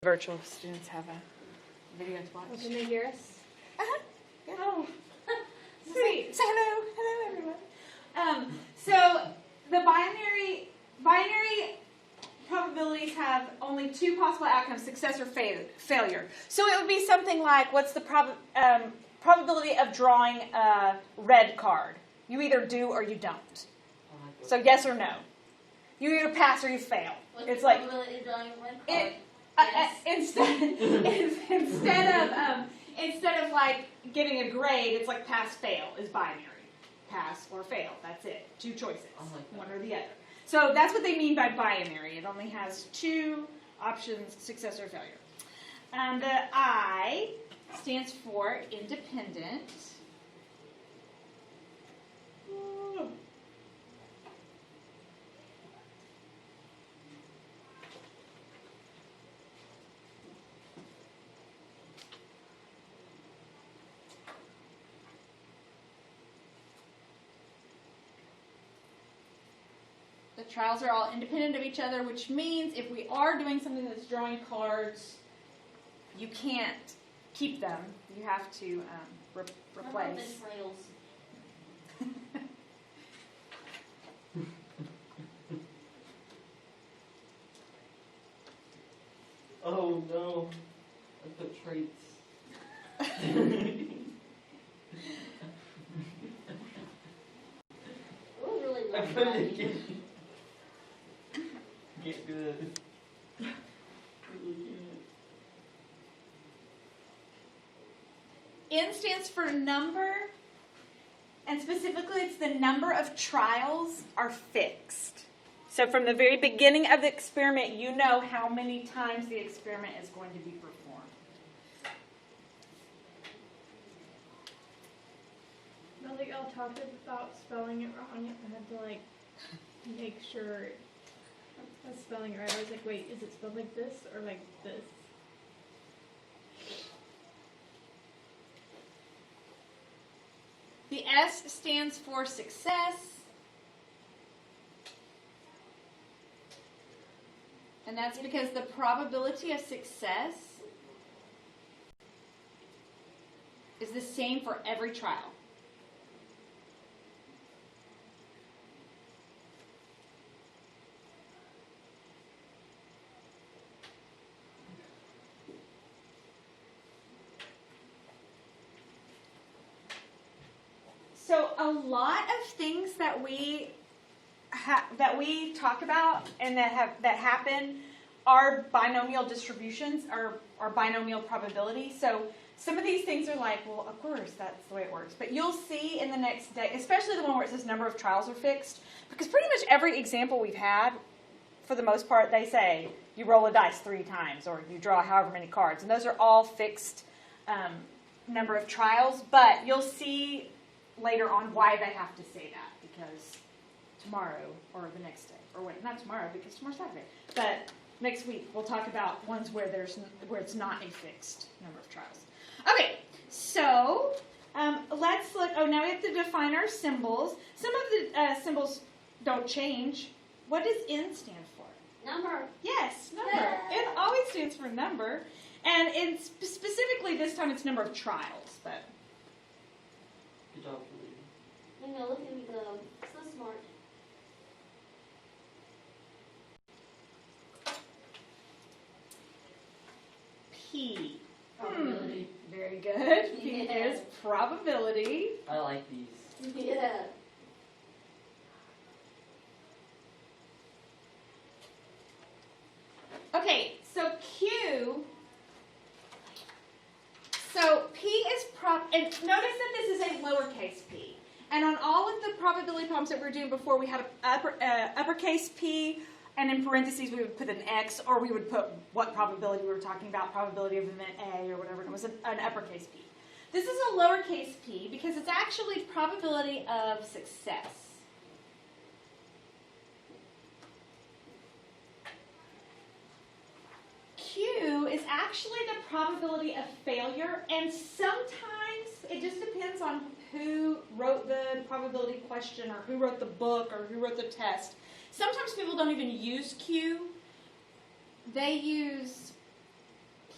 Virtual students have a video to watch. Oh, can they hear us? Yeah. Oh, Sweet. Say hello. Hello, everyone. So the binary probabilities have only two possible outcomes: success or failure. So it would be something like, what's the probability of drawing a red card? You either do or you don't. So yes or no. You either pass or you fail. What's It's the like probability of drawing a red card? Instead of like getting a grade, it's like pass fail is binary. Pass or fail. That's it. Two choices. One or the other. So that's what they mean by binary. It only has two options, success or failure. The I stands for independent. The trials are all independent of each other, which means if we are doing something that's drawing cards, you can't keep them. You have to replace. Oh no, I put traits. We're really I not put it trying. again. Can't do it. N stands for number, and specifically it's the number of trials are fixed. So from the very beginning of the experiment, you know how many times the experiment is going to be performed. no, like y'all talked about spelling it wrong. I had to like make sure I was spelling it right. I was like, wait, is it spelled like this or like this? The S stands for success. And that's because the probability of success is the same for every trial. So a lot of things that we talk about and that happen are binomial distributions, are binomial probability. So some of these things are like, well, of course, that's the way it works. But you'll see in the next day, especially the one where it says number of trials are fixed, because pretty much every example we've had, for the most part, they say you roll a dice 3 times or you draw however many cards. And those are all fixed number of trials. But you'll see later on why they have to say that, because tomorrow or the next day, or wait, not tomorrow because tomorrow's Saturday, but next week we'll talk about ones where it's not a fixed number of trials. Okay, so let's look. Oh, now we have to define our symbols. Some of the symbols don't change. What does N stand for? Number. Yes, number. It always stands for number, and specifically this time it's number of trials, but. Good job, Julie. No, look at me go. So smart. P. Probability. Very good. P Yeah. is probability. I like these. Yeah. Okay, so Q. So P is and notice that this is a lowercase p. And on all of the probability problems that we were doing before, we had an uppercase P, and in parentheses we would put an X, or we would put what probability we were talking about, probability of event A or whatever, and it was an uppercase P. This is a lowercase p because it's actually probability of success. Q is actually the probability of failure, and sometimes it just depends on who wrote the probability question or who wrote the book or who wrote the test. Sometimes people don't even use Q. They use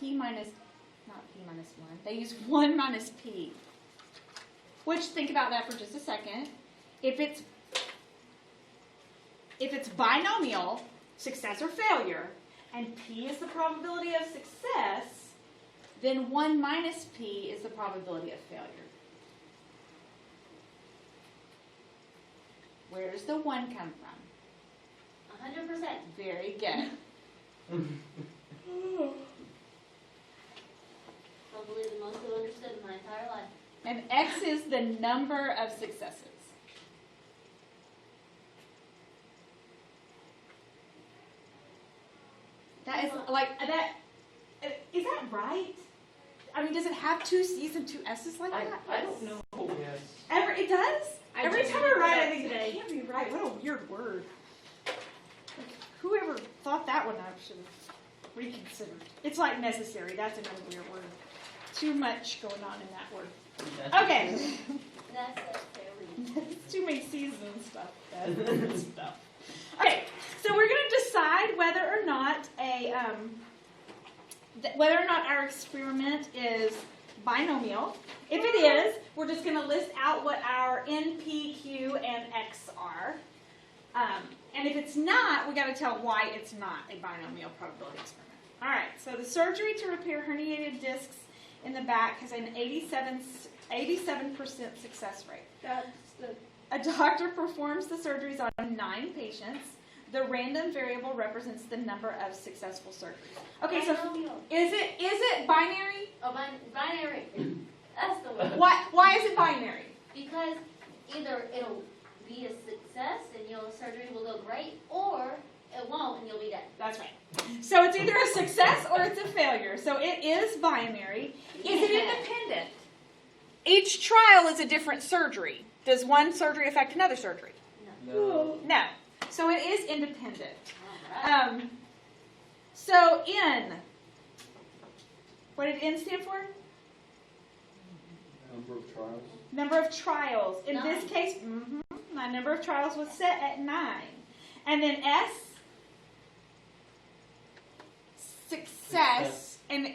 P minus, not P minus 1. They use 1 minus P. Which, think about that for just a second. If it's binomial, success or failure, and P is the probability of success, then 1 minus P is the probability of failure. Where does the 1 come from? 100%. Very good. Probably the most I've understood in my entire life. And X is the number of successes. That is like that. Is that right? I mean, does it have 2 C's and 2 S's like that? I don't know. Yes. It does? I Every just time I looked write, it I up think that today. can't be right. What a weird word. Like, whoever thought that one up should have reconsidered. It's like necessary. That's another weird word. Too much going on in that word. Okay. That's a failure. Too many C's and stuff. That's weird stuff. Okay, so we're going to decide whether or not whether or not our experiment is binomial. If it is, we're just going to list out what our N, P, Q, and X are. And if it's not, we got to tell why it's not a binomial probability experiment. All right, so the surgery to repair herniated discs in the back has an 87% success rate. That's the A doctor performs the surgeries on 9 patients. The random variable represents the number of successful surgeries. Okay, so Binomial. is it binary? Oh, binary. That's the word. Why is it binary? Because either it'll be a success and your surgery will go great, or it won't and you'll be dead. That's right. So it's either a success or it's a failure. So it is binary. Is it independent? Each trial is a different surgery. Does one surgery affect another surgery? No. No. So it is independent. All right. So N. What did N stand for? Number of trials. Number of trials. In this 9. case, my number of trials was set at 9. And then S, success. And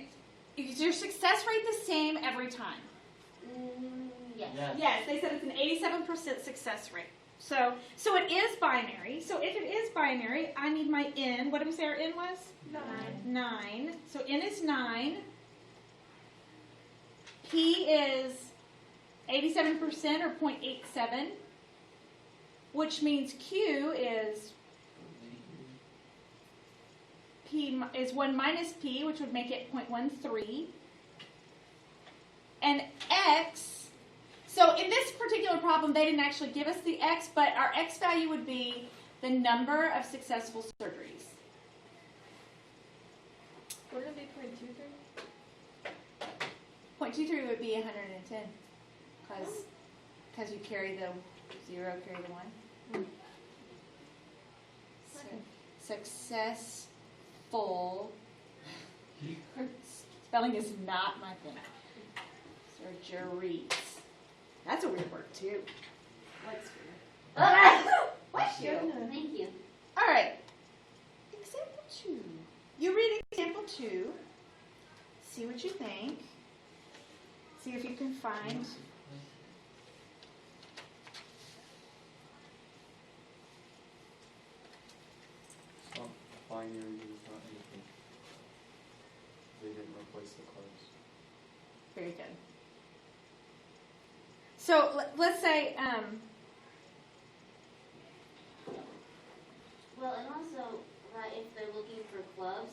is your success rate the same every time? Yes. Yes, they said it's an 87% success rate. So it is binary. So if it is binary, I need my N. What did we say our N was? 9. 9. So N is 9. P is 87% or 0.87, which means Q is P is 1 minus P, which would make it 0.13. And X, so in this particular problem, they didn't actually give us the X, but our X value would be the number of successful surgeries. Wouldn't it be 0.23? 0.23 would be 110, because you carry the 0, carry the 1. So, successful. Spelling is not my thing. Surgeries. That's a weird word too. What's weird? Bless you. Thank you. All right. Example 2. You read example 2. See what you think. See if you can find. It's not binary, it's not anything. They didn't replace the cars. Very good. So let's say, Well, and also, right, if they're looking for clubs,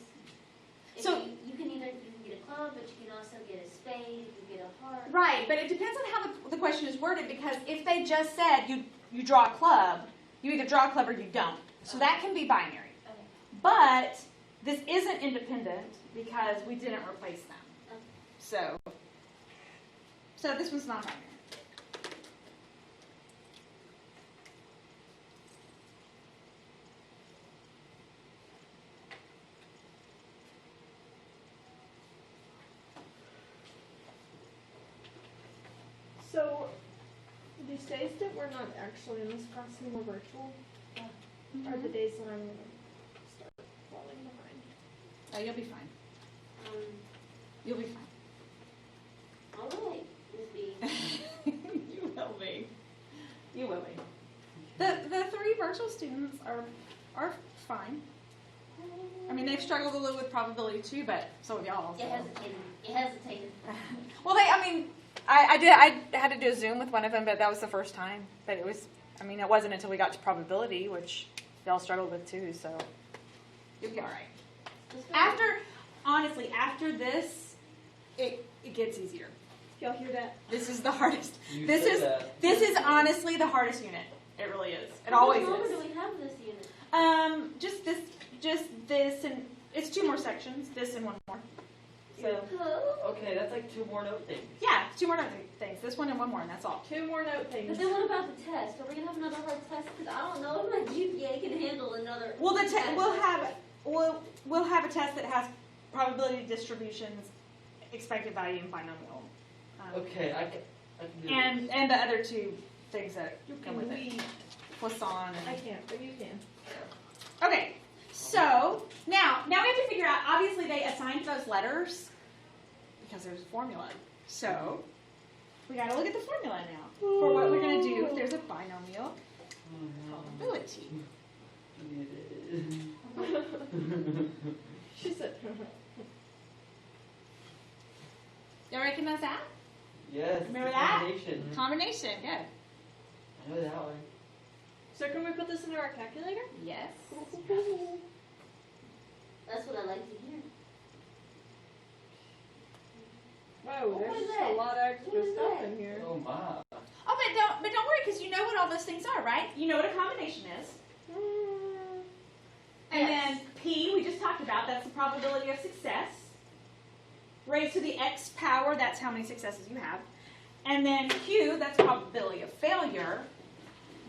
So- you can get a club, but you can also get a spade, you can get a heart. right, but it depends on how the question is worded, because if they just said you draw a club, you either draw a club or you don't. So that can be binary. Okay. But this isn't independent because we didn't replace them. Okay. So this one's not binary. So, these days that we're not actually in this class and we're virtual are the days that I'm going to start falling behind. Oh, you'll be fine. You'll be All right, Miss B. fine. You will be. You will be. The 3 virtual students are fine. I mean, they've struggled a little with probability too, but so have y'all. You hesitated. You hesitated. Well, I had to do a Zoom with one of them, but that was the first time. But it wasn't until we got to probability, which y'all struggled with too, so you'll be all right. Honestly, after this, it gets easier. Y'all hear that? This is the hardest. You This said is that. this is honestly the hardest unit. It really is. It How always much longer is. do we have this unit? Just this, and it's 2 more sections. This and 1 more. So Oh. Okay, that's like 2 more note things. yeah, 2 more things. This one and 1 more, and that's all. 2 more note But things. then what about the test? Are we gonna have another hard test? Because I don't know if my GPA can handle another. Well, test. we'll have a test that has probability distributions, expected value, and binomial. Okay, I can do And the other 2 things that You come can with it. read. Poisson. I And, can't, but you can. okay, so now we have to figure out. Obviously, they assigned those letters because there's a formula. So we got to look at the formula now for what we're going to do if there's a binomial probability. She said, Y'all recognize that? Yes. Remember it's a that? combination. Combination, good. I know that one. so can we put this into our calculator? Yes. That's what I like to hear. Whoa, What there's was just that? a lot of extra What was stuff that? in here. Oh my. Oh, but don't worry, because you know what all those things are, right? You know what a combination is. And then P, we just talked about, that's the probability of success. Raised to the x power, that's how many successes you have. And then Q, that's probability of failure.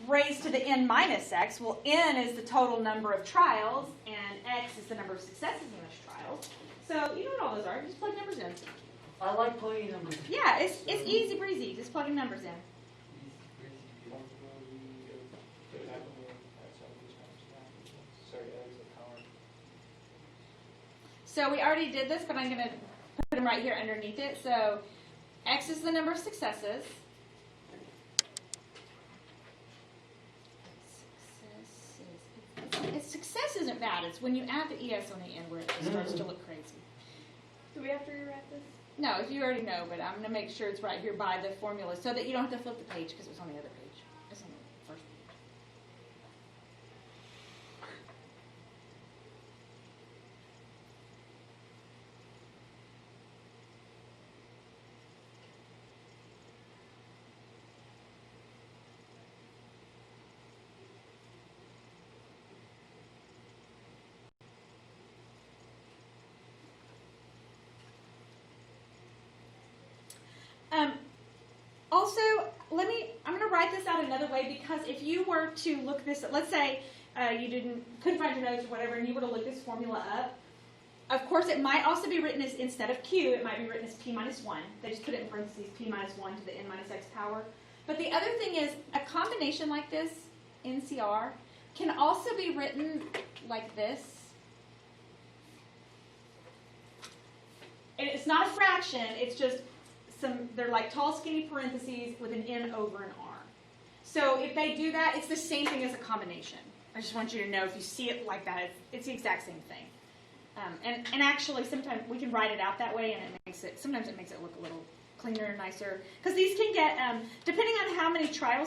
Raised to the n minus x, well, n is the total number of trials, and x is the number of successes in those trials. So you know what all those are, just plug numbers in. I like plugging numbers. Yeah, it's easy breezy, just plugging numbers in. So we already did this, but I'm going to put them right here underneath it. So x is the number of successes. Success isn't bad. It's when you add the ES on the end where it starts to look crazy. Do we have to rewrite this? No, if you already know, but I'm going to make sure it's right here by the formula so that you don't have to flip the page because it's on the other page. It's on the first page. Also, I'm going to write this out another way because if you were to look this, let's say you couldn't find your notes or whatever, and you were to look this formula up, of course it might also be written as, instead of Q, it might be written as P minus 1. They just put it in parentheses, P minus 1 to the n minus x power. But the other thing is, a combination like this, NCR, can also be written like this. And it's not a fraction, it's just they're like tall, skinny parentheses with an N over an R. So if they do that, it's the same thing as a combination. I just want you to know if you see it like that, it's the exact same thing. And actually, sometimes we can write it out that way, and sometimes it makes it look a little cleaner and nicer. Because these can get, depending on how many trials